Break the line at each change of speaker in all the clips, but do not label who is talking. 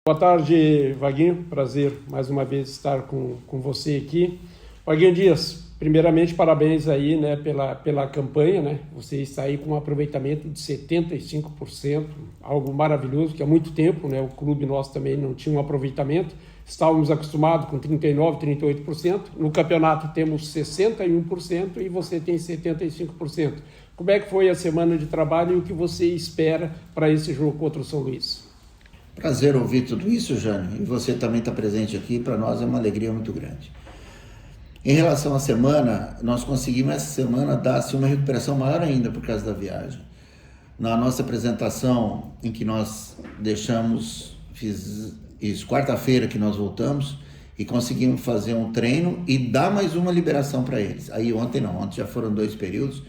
Boa tarde, Vaguinho. Prazer mais uma vez estar com você aqui. Vaguinho Dias, primeiramente parabéns aí, né, pela campanha, né? Você está aí com um aproveitamento de 75%, algo maravilhoso, que há muito tempo, né, o clube nosso também não tinha um aproveitamento. Estávamos acostumados com 39%, 38%. No campeonato temos 61% e você tem 75%. Como é que foi a semana de trabalho e o que você espera para esse jogo contra o São Luís?
Prazer ouvir tudo isso, Jânio, e você também está presente aqui, para nós é uma alegria muito grande. Em relação à semana, nós conseguimos essa semana dar-se uma recuperação maior ainda por causa da viagem. Na nossa apresentação, em que nós fiz isso, quarta-feira que nós voltamos, e conseguimos fazer um treino e dar mais uma liberação para eles. Aí ontem já foram 2 períodos,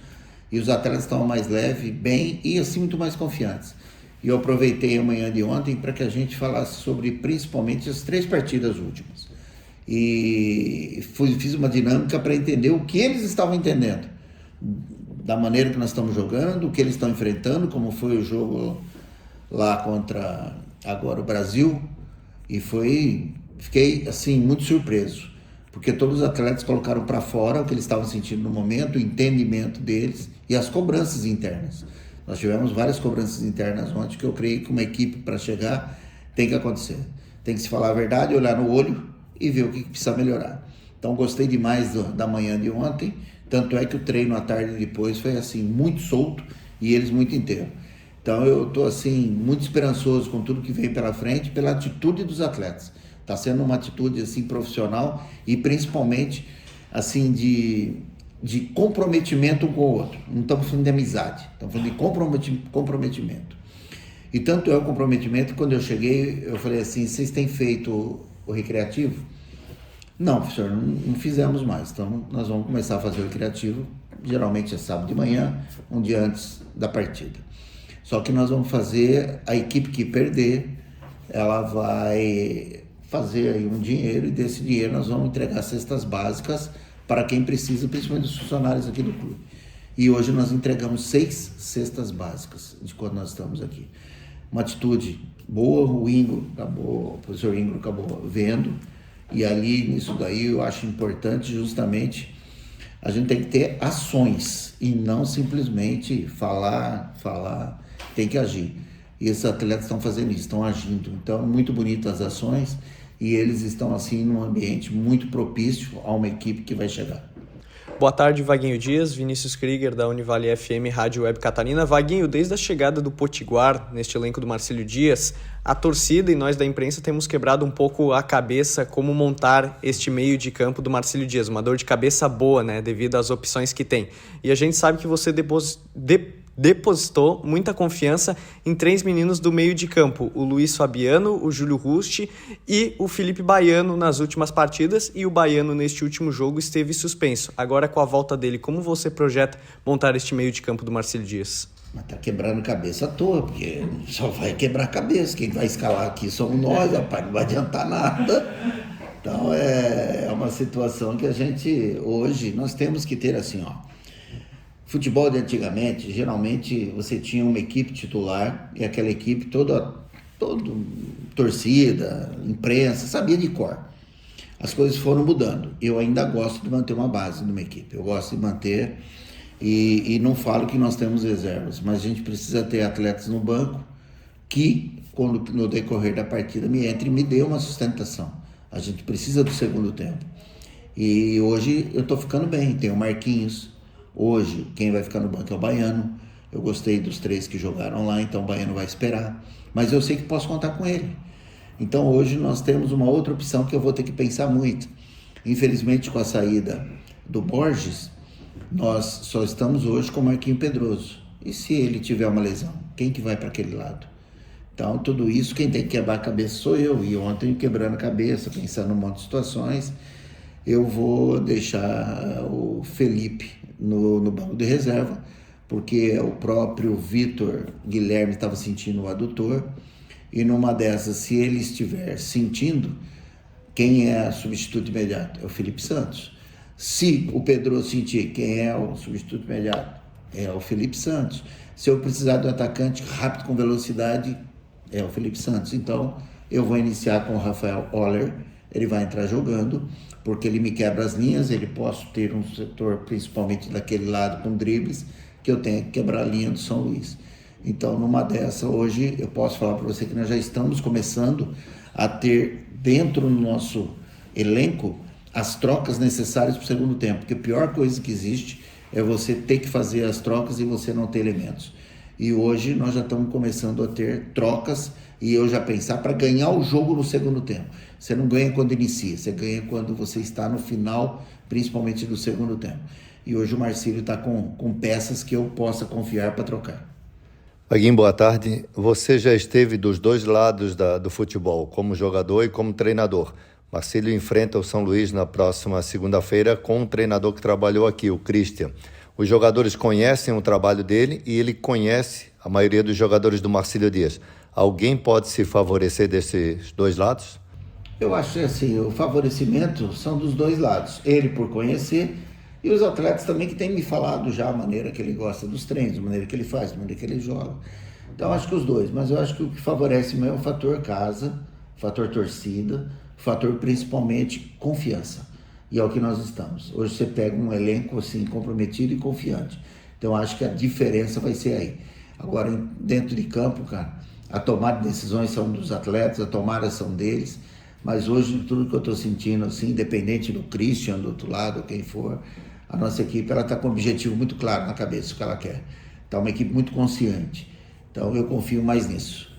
e os atletas estavam mais leves, bem e assim muito mais confiantes. E eu aproveitei a manhã de ontem para que a gente falasse sobre principalmente as 3 partidas últimas. E fiz uma dinâmica para entender o que eles estavam entendendo, da maneira que nós estamos jogando, o que eles estão enfrentando, como foi o jogo lá contra agora o Brasil. E fiquei assim muito surpreso, porque todos os atletas colocaram para fora o que eles estavam sentindo no momento, o entendimento deles e as cobranças internas. Nós tivemos várias cobranças internas ontem que eu creio que uma equipe para chegar tem que acontecer. Tem que se falar a verdade, olhar no olho e ver o que precisa melhorar. Então gostei demais da manhã de ontem, tanto é que o treino à tarde depois foi assim muito solto e eles muito inteiros. Então eu estou assim muito esperançoso com tudo que vem pela frente, pela atitude dos atletas. Está sendo uma atitude assim profissional e principalmente assim de comprometimento um com o outro. Não estamos falando de amizade, estamos falando de comprometimento. E tanto é o comprometimento, quando eu cheguei, eu falei assim, vocês têm feito o recreativo? Não, professor, não fizemos mais. Então nós vamos começar a fazer o recreativo, geralmente é sábado de manhã, um dia antes da partida. Só que nós vamos fazer, a equipe que perder, ela vai fazer aí um dinheiro, e desse dinheiro nós vamos entregar cestas básicas para quem precisa, principalmente dos funcionários aqui do clube. E hoje nós entregamos 6 cestas básicas de quando nós estamos aqui. Uma atitude boa, o professor Ingro acabou vendo, e ali nisso daí eu acho importante justamente a gente tem que ter ações e não simplesmente falar, tem que agir. E esses atletas estão fazendo isso, estão agindo. Então, muito bonitas as ações e eles estão assim num ambiente muito propício a uma equipe que vai chegar.
Boa tarde, Vaguinho Dias, Vinícius Krieger da Univale FM Rádio Web Catarina. Vaguinho, desde a chegada do Potiguar neste elenco do Marcílio Dias, a torcida e nós da imprensa temos quebrado um pouco a cabeça como montar este meio de campo do Marcílio Dias. Uma dor de cabeça boa, né, devido às opções que tem. E a gente sabe que você depositou muita confiança em 3 meninos do meio de campo, o Luiz Fabiano, o Júlio Rusti e o Felipe Baiano nas últimas partidas, e o Baiano neste último jogo esteve suspenso. Agora com a volta dele, como você projeta montar este meio de campo do Marcílio Dias?
Mas tá quebrando cabeça à toa, porque só vai quebrar cabeça. Quem vai escalar aqui somos nós, rapaz, não vai adiantar nada. Então é uma situação que a gente, hoje, nós temos que ter assim, ó. Futebol de antigamente, geralmente você tinha uma equipe titular e aquela equipe toda torcida, imprensa, sabia de cor. As coisas foram mudando. Eu ainda gosto de manter uma base numa equipe. Eu gosto de manter e não falo que nós temos reservas, mas a gente precisa ter atletas no banco que, quando no decorrer da partida, me dê uma sustentação. A gente precisa do segundo tempo. E hoje eu estou ficando bem. Tem o Marquinhos. Hoje, quem vai ficar no banco é o Baiano. Eu gostei dos 3 que jogaram lá, então o Baiano vai esperar. Mas eu sei que posso contar com ele. Então hoje nós temos uma outra opção que eu vou ter que pensar muito. Infelizmente, com a saída do Borges, nós só estamos hoje com o Marquinhos Pedroso. E se ele tiver uma lesão, quem que vai para aquele lado? Então tudo isso, quem tem que quebrar a cabeça sou eu. E ontem, quebrando a cabeça, pensando num monte de situações, eu vou deixar o Felipe no banco de reserva, porque o próprio Vitor Guilherme estava sentindo o adutor, e numa dessas, se ele estiver sentindo, quem é o substituto imediato? É o Felipe Santos. Se o Pedro sentir, quem é o substituto imediato? É o Felipe Santos. Se eu precisar de um atacante rápido com velocidade, é o Felipe Santos. Então, Eu vou iniciar com o Rafael Oller, ele vai entrar jogando, porque ele me quebra as linhas, ele posso ter um setor, principalmente daquele lado com dribles, que eu tenho que quebrar a linha do São Luís. Então, numa dessa, hoje, eu posso falar para você que nós já estamos começando a ter dentro do nosso elenco as trocas necessárias para o segundo tempo, porque a pior coisa que existe é você ter que fazer as trocas e você não ter elementos. E hoje nós já estamos começando a ter trocas e eu já pensar para ganhar o jogo no segundo tempo. Você não ganha quando inicia, você ganha quando você está no final, principalmente do segundo tempo. E hoje o Marcílio está com peças que eu possa confiar para trocar.
Vaguinho, boa tarde. Você já esteve dos dois lados do futebol, como jogador e como treinador. Marcílio enfrenta o São Luís na próxima segunda-feira com um treinador que trabalhou aqui, o Christian. Os jogadores conhecem o trabalho dele e ele conhece a maioria dos jogadores do Marcílio Dias. Alguém pode se favorecer desses dois lados?
Eu acho assim, o favorecimento são dos dois lados. Ele por conhecer e os atletas também que têm me falado já a maneira que ele gosta dos treinos, a maneira que ele faz, a maneira que ele joga. Então acho que os dois, mas eu acho que o que favorece mesmo é o fator casa, o fator torcida, o fator principalmente confiança. E é o que nós estamos. Hoje você pega um elenco assim comprometido e confiante. Então acho que a diferença vai ser aí. Agora dentro de campo, cara, a tomada de decisões são dos atletas, a tomada são deles. Mas hoje tudo que eu estou sentindo, assim, independente do Christian, do outro lado, quem for, a nossa equipe ela está com um objetivo muito claro na cabeça, o que ela quer. Está uma equipe muito consciente. Então eu confio mais nisso.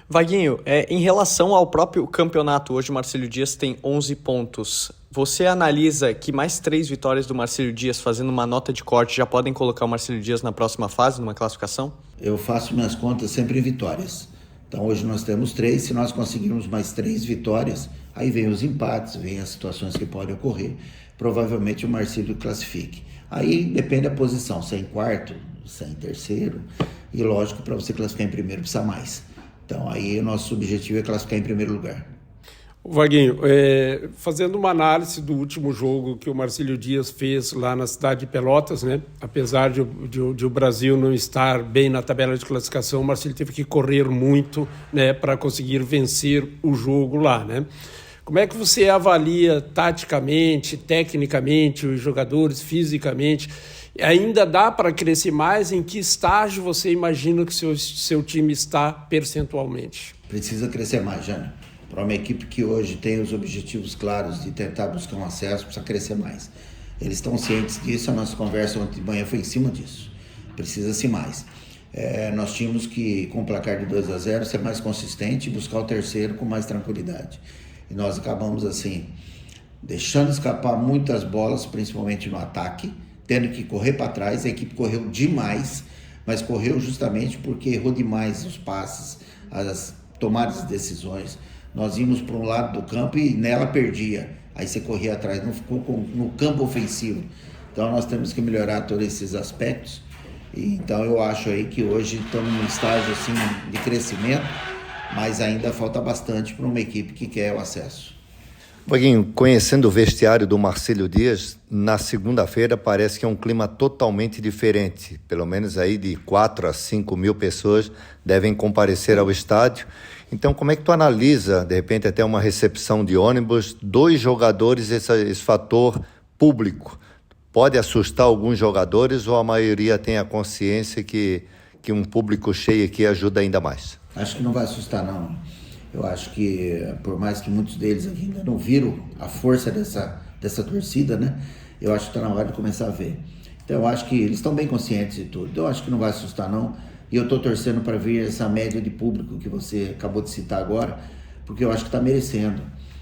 Vaguinho, em relação ao próprio campeonato, hoje o Marcílio Dias tem 11 pontos. Você analisa que mais 3 vitórias do Marcílio Dias, fazendo uma nota de corte, já podem colocar o Marcílio Dias na próxima fase, numa classificação?
Eu faço minhas contas sempre em vitórias. Então hoje nós temos 3, se nós conseguirmos mais 3 vitórias, aí vem os empates, vem as situações que podem ocorrer, provavelmente o Marcílio classifique. Aí depende da posição, se é em quarto, se é em terceiro, e lógico, para você classificar em primeiro precisa mais. Então aí o nosso objetivo é classificar em primeiro lugar.
Vaguinho, fazendo uma análise do último jogo que o Marcílio Dias fez lá na cidade de Pelotas, né? Apesar de o Brasil não estar bem na tabela de classificação, o Marcílio teve que correr muito, né, para conseguir vencer o jogo lá, né? Como é que você avalia taticamente, tecnicamente, os jogadores, fisicamente? Ainda dá para crescer mais? Em que estágio você imagina que seu time está percentualmente?
Precisa crescer mais, Jânio. Para uma equipe que hoje tem os objetivos claros de tentar buscar um acesso, precisa crescer mais. Eles estão cientes disso, a nossa conversa ontem de manhã foi em cima disso. Precisa-se mais. Nós tínhamos que, com o placar de 2-0, ser mais consistente e buscar o terceiro com mais tranquilidade. E nós acabamos assim, deixando escapar muitas bolas, principalmente no ataque, tendo que correr para trás. A equipe correu demais, mas correu justamente porque errou demais os passes, as tomadas de decisões. Nós íamos para um lado do campo e nela perdia. Aí você corria atrás, não ficou no campo ofensivo. Então nós temos que melhorar todos esses aspectos. Então eu acho aí que hoje estamos num estágio assim, de crescimento, mas ainda falta bastante para uma equipe que quer o acesso.
Vaguinho, conhecendo o vestiário do Marcílio Dias, na segunda-feira parece que é um clima totalmente diferente. Pelo menos aí de 4 a 5 mil pessoas devem comparecer ao estádio. Então, como é que tu analisa, de repente, até uma recepção de ônibus, 2 jogadores, esse fator público? Pode assustar alguns jogadores ou a maioria tem a consciência que um público cheio aqui ajuda ainda mais?
Acho que não vai assustar, não. Eu acho que, por mais que muitos deles ainda não viram a força dessa torcida, né? Eu acho que está na hora de começar a ver. Então, eu acho que eles estão bem conscientes de tudo. Eu acho que não vai assustar, não. E eu estou torcendo para ver essa média de público que você acabou de citar agora, porque eu acho que está merecendo.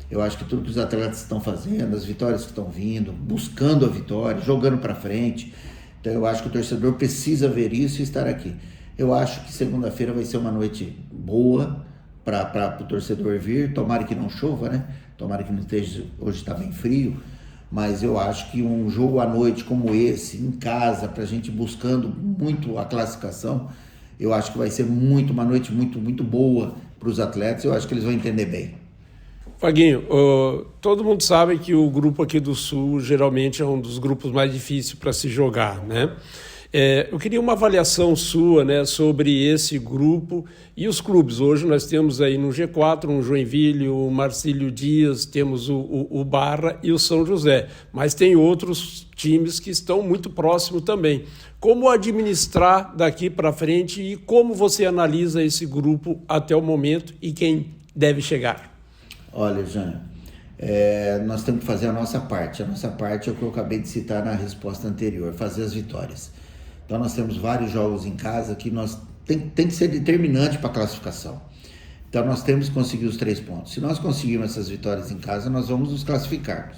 Eu acho que tudo que os atletas estão fazendo, as vitórias que estão vindo, buscando a vitória, jogando para frente. Então eu acho que o torcedor precisa ver isso e estar aqui. Eu acho que segunda-feira vai ser uma noite boa para o torcedor vir. Tomara que não chova, né? Tomara que não esteja, hoje está bem frio. Mas eu acho que um jogo à noite como esse, em casa, para a gente buscando muito a classificação, eu acho que vai ser uma noite muito, muito boa para os atletas. Eu acho que eles vão entender bem.
Vaguinho, todo mundo sabe que o grupo aqui do Sul geralmente é um dos grupos mais difíceis para se jogar, né? Eu queria uma avaliação sua, né, sobre esse grupo e os clubes. Hoje nós temos aí no G4 um Joinville, o Marcílio Dias, temos o Barra e o São José, mas tem outros times que estão muito próximos também. Como administrar daqui para frente e como você analisa esse grupo até o momento e quem deve chegar?
Olha, Jânio, nós temos que fazer a nossa parte. A nossa parte é o que eu acabei de citar na resposta anterior, fazer as vitórias. Então nós temos vários jogos em casa que tem que ser determinante para a classificação. Então nós temos que conseguir os 3 pontos. Se nós conseguirmos essas vitórias em casa, nós vamos nos classificarmos.